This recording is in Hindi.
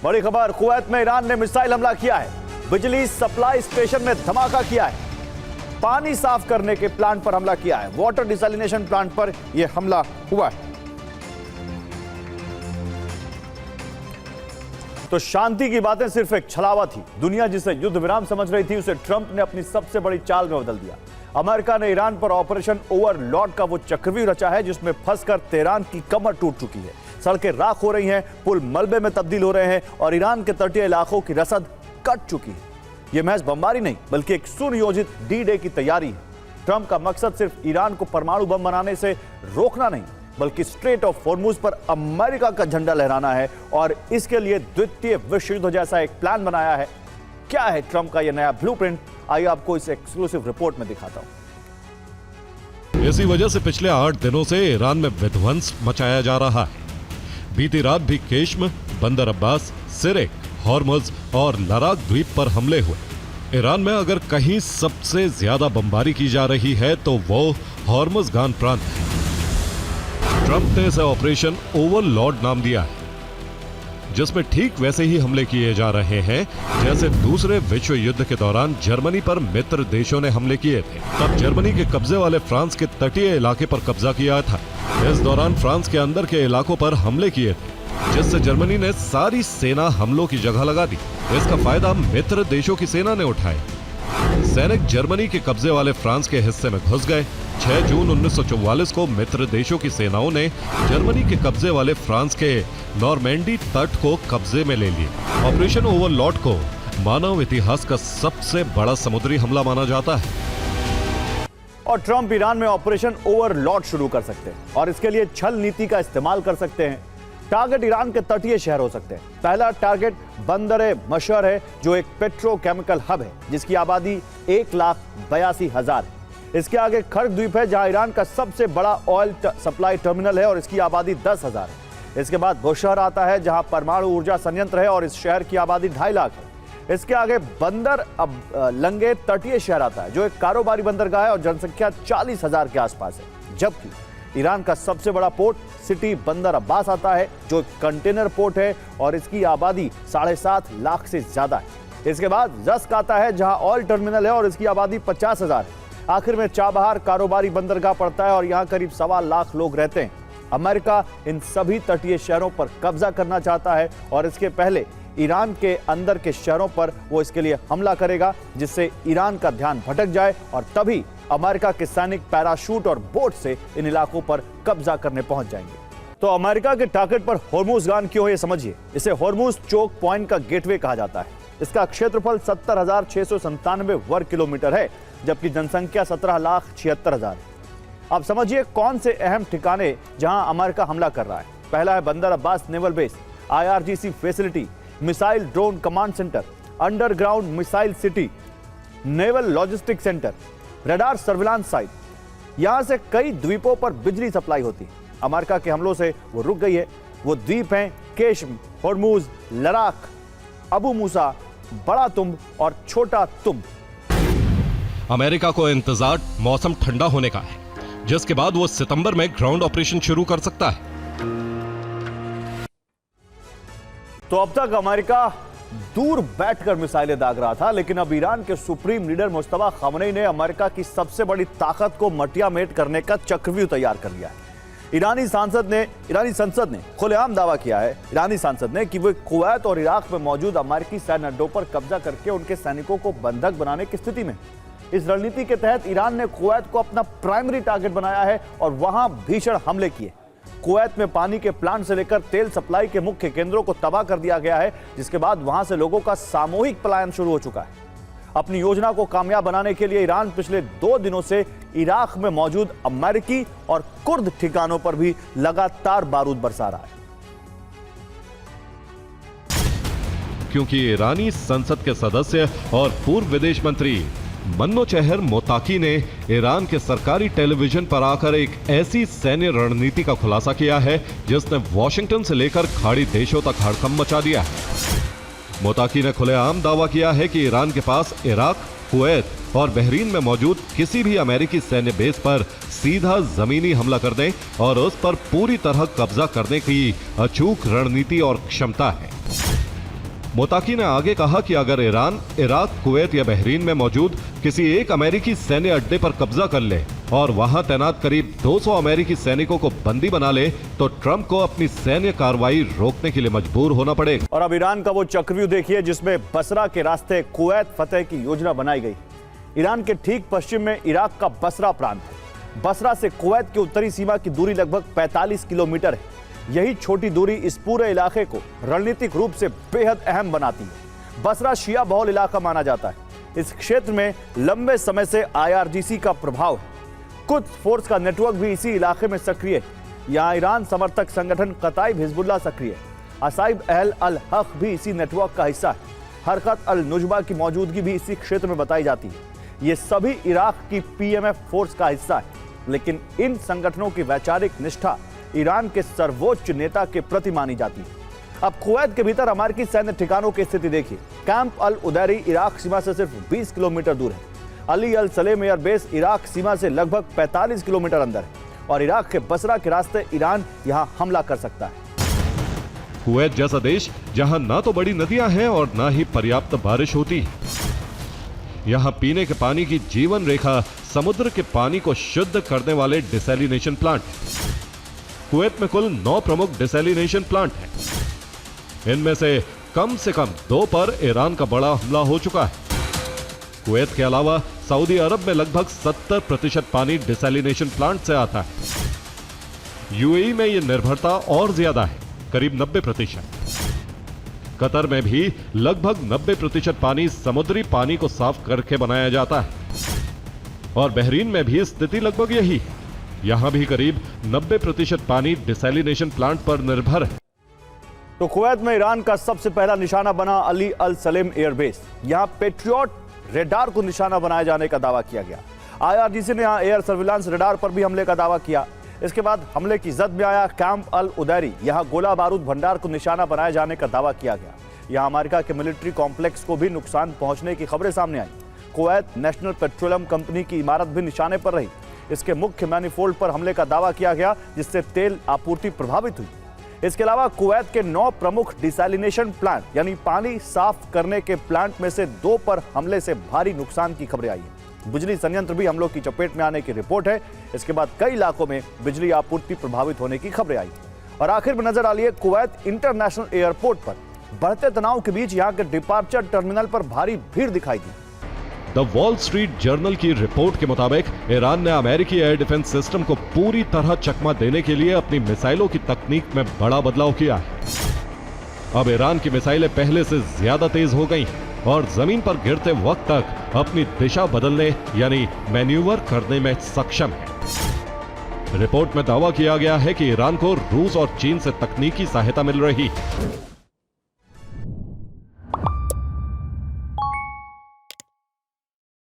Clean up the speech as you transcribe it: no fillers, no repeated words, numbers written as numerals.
बड़ी खबर, कुवैत में ईरान ने मिसाइल हमला किया है। बिजली सप्लाई स्टेशन में धमाका किया है। पानी साफ करने के प्लांट पर हमला किया है। वाटर डिसैलिनेशन प्लांट पर यह हमला हुआ है। तो शांति की बातें सिर्फ एक छलावा थी। दुनिया जिसे युद्ध विराम समझ रही थी, उसे ट्रंप ने अपनी सबसे बड़ी चाल में बदल दिया। अमेरिका ने ईरान पर ऑपरेशन ओवरलॉर्ड का वो चक्रव्यूह रचा है जिसमें फंसकर तेहरान की कमर टूट चुकी है। सड़कें राख हो रही हैं, पुल मलबे में तब्दील हो रहे हैं और ईरान के तटीय इलाकों की रसद कट चुकी है। यह महज बमबारी नहीं बल्कि एक सुनियोजित डी-डे की तैयारी है। ट्रंप का मकसद सिर्फ ईरान को परमाणु बम बनाने से रोकना नहीं बल्कि स्ट्रेट ऑफ हॉर्मुज पर अमेरिका का झंडा लहराना है और इसके लिए द्वितीय विश्व युद्ध जैसा एक प्लान बनाया है। क्या है ट्रंप का यह नया ब्लूप्रिंट? आइए आपको इस एक्सक्लूसिव रिपोर्ट में दिखाता हूं। इसी वजह से पिछले 8 दिनों से ईरान में विध्वंस मचाया जा रहा है। बीती रात भी केश्म, बंदर अब्बास, सिरेक, हॉर्मुज और लराक द्वीप पर हमले हुए। ईरान में अगर कहीं सबसे ज्यादा बमबारी की जा रही है तो वो हॉर्मुजगान प्रांत है। ट्रंप ने इसे ऑपरेशन ओवरलॉर्ड नाम दिया है, जिसमें ठीक वैसे ही हमले किए जा रहे हैं जैसे दूसरे विश्व युद्ध के दौरान जर्मनी पर मित्र देशों ने हमले किए थे। तब जर्मनी के कब्जे वाले फ्रांस के तटीय इलाके पर कब्जा किया था। इस दौरान फ्रांस के अंदर के इलाकों पर हमले किए थे, जिससे जर्मनी ने सारी सेना हमलों की जगह लगा दी। इसका फायदा मित्र देशों की सेना ने उठाया। सैनिक जर्मनी के कब्जे वाले फ्रांस के हिस्से में घुस गए। 6 जून 1944 को मित्र देशों की सेनाओं ने जर्मनी के कब्जे वाले फ्रांस के नॉर्मैंडी तट को कब्जे में ले लिया। ऑपरेशन ओवरलॉर्ड को मानव इतिहास का सबसे बड़ा समुद्री हमला माना जाता है और ट्रंप ईरान में ऑपरेशन ओवरलॉर्ड शुरू कर सकते हैं और इसके लिए छल नीति का इस्तेमाल कर सकते हैं। टारगेट ईरान के तटीय शहर हो सकते हैं। पहला टारगेट बंदर मशहर है, जो एक पेट्रोकेमिकल हब है जिसकी आबादी 1,82,000 है। इसके आगे खर्क द्वीप है जहां ईरान का सबसे बड़ा ऑयल सप्लाई टर्मिनल है और इसकी आबादी 10,000 है। इसके बाद बुशहर आता है जहां परमाणु ऊर्जा संयंत्र है और इस शहर की आबादी 2.5 लाख है। इसके आगे बंदर लंगे तटीय शहर आता है जो एक कारोबारी बंदरगाह है और जनसंख्या 40,000 के आसपास है। जबकि ईरान का सबसे बड़ा पोर्ट सिटी बंदर अब्बास आता है जो एक कंटेनर पोर्ट है और इसकी आबादी 7.5 लाख से ज्यादा है। इसके बाद रस्क आता है जहां ऑयल टर्मिनल है और इसकी आबादी 50,000 है। आखिर में चाबहार कारोबारी बंदरगाह पड़ता है और यहां करीब 1.25 लाख लोग रहते हैं। अमेरिका इन सभी तटीय शहरों पर कब्जा करना चाहता है और इसके पहले ईरान के अंदर के शहरों पर वो इसके लिए हमला करेगा जिससे ईरान का ध्यान भटक जाए और तभी अमेरिका के सैनिक पैराशूट और बोट से इन इलाकों पर कब्जा करने पहुंच जाएंगे। तो अमेरिका के टारगेट पर हॉर्मुजगान क्यों है ये समझिए। इसे हॉर्मुज चोक पॉइंट का गेटवे कहा जाता है। इसका क्षेत्रफल 70,697 वर्ग किलोमीटर है जबकि जनसंख्या 17,76,000 है। अब समझिए कौन से अहम ठिकाने जहां अमेरिका हमला कर रहा है। पहला है बंदर Abbas naval base, IRGC facility, missile drone command centre, underground missile city, naval logistic centre, radar surveillance site. यहां से कई द्वीपों पर बिजली सप्लाई होती है। अमेरिका के हमलों से वो रुक गई है। वो द्वीप हैं केश्म, हॉर्मुज, लराक, अबू मूसा, बड़ा तुंब और छोटा तुंब। अमेरिका को इंतजार मौसम ठंडा होने का है, जिसके बाद वो सितंबर में ग्राउंड ऑपरेशन शुरू कर सकता है। तो अब तक अमेरिका दूर बैठकर मिसाइलें दाग रहा था, लेकिन अब ईरान के सुप्रीम लीडर मुस्तफा खामनेई ने अमेरिका की सबसे बड़ी ताकत को मटियामेट करने का चक्रव्यूह तैयार कर लिया है। ईरानी संसद ने खुलेआम दावा किया है कि वो कुवैत और इराक में मौजूद अमेरिकी सैन्य अड्डों पर कब्जा करके उनके सैनिकों को बंधक बनाने की स्थिति में। इस रणनीति के तहत ईरान ने कुवैत को अपना प्राइमरी टारगेट बनाया है और वहां भीषण हमले किए। कुवैत में पानी के प्लांट से लेकर तेल सप्लाई के मुख्य केंद्रों को तबाह कर दिया गया है, जिसके बाद वहां से लोगों का सामूहिक पलायन शुरू हो चुका है। अपनी योजना को कामयाब बनाने के लिए ईरान पिछले 2 दिनों से इराक में मौजूद अमेरिकी और कुर्द ठिकानों पर भी लगातार बारूद बरसा रहा है। क्योंकि ईरानी संसद के सदस्य और पूर्व विदेश मंत्री मन्नोचेहर मोताकी ने ईरान के सरकारी टेलीविजन पर आकर एक ऐसी सैन्य रणनीति का खुलासा किया है जिसने वॉशिंगटन से लेकर खाड़ी देशों तक हड़कंप मचा दिया है। मोताकी ने खुलेआम दावा किया है कि ईरान के पास इराक, कुवैत और बहरीन में मौजूद किसी भी अमेरिकी सैन्य बेस पर सीधा जमीनी हमला कर दें और उस पर पूरी तरह कब्जा करने की अचूक रणनीति और क्षमता है। मोताकी ने आगे कहा कि अगर ईरान इराक, कुवैत या बहरीन में मौजूद किसी एक अमेरिकी सैन्य अड्डे पर कब्जा कर ले और वहां तैनात करीब 200 अमेरिकी सैनिकों को बंदी बना ले तो ट्रंप को अपनी सैन्य कार्रवाई रोकने के लिए मजबूर होना पड़ेगा। और अब ईरान का वो चक्रव्यूह देखिए जिसमें बसरा के रास्ते कुवैत फतेह की योजना बनाई गई। ईरान के ठीक पश्चिम में इराक का बसरा प्रांत है। बसरा से कुवैत की उत्तरी सीमा की दूरी लगभग 45 किलोमीटर है। यही छोटी दूरी इस पूरे इलाके को रणनीतिक रूप से बेहद अहम बनाती है। बसरा शिया बहुल इलाका माना जाता है। इस क्षेत्र में लंबे समय से IRGC का प्रभाव है। कुछ फोर्स का नेटवर्क भी इसी इलाके में सक्रिय है। यहाँ ईरान समर्थक संगठन कताइब हिजबुल्लाह सक्रिय है। असाइब अहल अल हक भी इसी नेटवर्क का हिस्सा है। हरकत अल नुजबा की मौजूदगी भी इसी क्षेत्र में बताई जाती है। ये सभी इराक की PMF फोर्स का हिस्सा है, लेकिन इन संगठनों की वैचारिक निष्ठा ईरान के सर्वोच्च नेता के प्रति मानी जाती है। अब कुवैत के भीतर अमेरिकी सैन्य ठिकानों की स्थिति देखिए। कैंप अल उदैरी इराक सीमा से सिर्फ 20 किलोमीटर दूर है। अली अल सलेम एयर बेस इराक सीमा से लगभग 45 किलोमीटर अंदर है और इराक के बसरा के रास्ते ईरान यहां हमला कर सकता है। कुवैत जैसा देश जहां ना तो बड़ी नदियां हैं और ना ही पर्याप्त बारिश होती है। यहां पीने के पानी की जीवन रेखा समुद्र के पानी को शुद्ध करने वाले डिसैलिनेशन प्लांट। कुवैत में कुल 9 प्रमुख डिसैलिनेशन प्लांट हैं। इनमें से कम 2 पर ईरान का बड़ा हमला हो चुका है। कुवैत के अलावा सऊदी अरब में लगभग 70% पानी डिसैलिनेशन प्लांट से आता है। UAE में यह निर्भरता और ज्यादा है, करीब 90%। कतर में भी लगभग 90% पानी समुद्री पानी को साफ करके बनाया जाता है और बहरीन में भी स्थिति लगभग यही है। यहां भी करीब 90% पानी डिसैलिनेशन प्लांट पर निर्भर है। तो कुवैत में ईरान का सबसे पहला निशाना बना अली अल सलेम एयरबेस। यहां पेट्रियट रेडार को निशाना बनाए जाने का दावा किया गया। IRGC ने यहां एयर सर्विलांस रेडार पर भी हमले का दावा किया। इसके बाद हमले की जद में आया कैंप अल उदैरी। यहां गोला बारूद भंडार को निशाना बनाए जाने का दावा किया गया। यहां अमेरिका के मिलिट्री कॉम्प्लेक्स को भी नुकसान पहुंचने की खबरें सामने आई। कुवैत नेशनल पेट्रोलियम कंपनी की इमारत भी निशाने पर रही। इसके मुख्य मैनिफोल्ड पर हमले का दावा किया गया, जिससे तेल आपूर्ति प्रभावित हुई। इसके अलावा कुवैत के 9 प्रमुख डिसैलिनेशन प्लांट यानी पानी साफ करने के प्लांट में से 2 पर हमले से भारी नुकसान की खबरें आई हैं। बिजली संयंत्र भी हमलों की चपेट में आने की रिपोर्ट है। इसके बाद कई इलाकों में बिजली आपूर्ति प्रभावित होने की खबरें आई। और आखिर में नजर डालिए कुवैत इंटरनेशनल एयरपोर्ट पर बढ़ते तनाव के बीच यहां के डिपार्चर टर्मिनल पर भारी भीड़ दिखाई दी। द वॉल स्ट्रीट जर्नल की रिपोर्ट के मुताबिक ईरान ने अमेरिकी एयर डिफेंस सिस्टम को पूरी तरह चकमा देने के लिए अपनी मिसाइलों की तकनीक में बड़ा बदलाव किया है। अब ईरान की मिसाइलें पहले से ज्यादा तेज हो गई और जमीन पर गिरते वक्त तक अपनी दिशा बदलने यानी मैन्यूवर करने में सक्षम है। रिपोर्ट में दावा किया गया है कि ईरान को रूस और चीन से तकनीकी सहायता मिल रही है।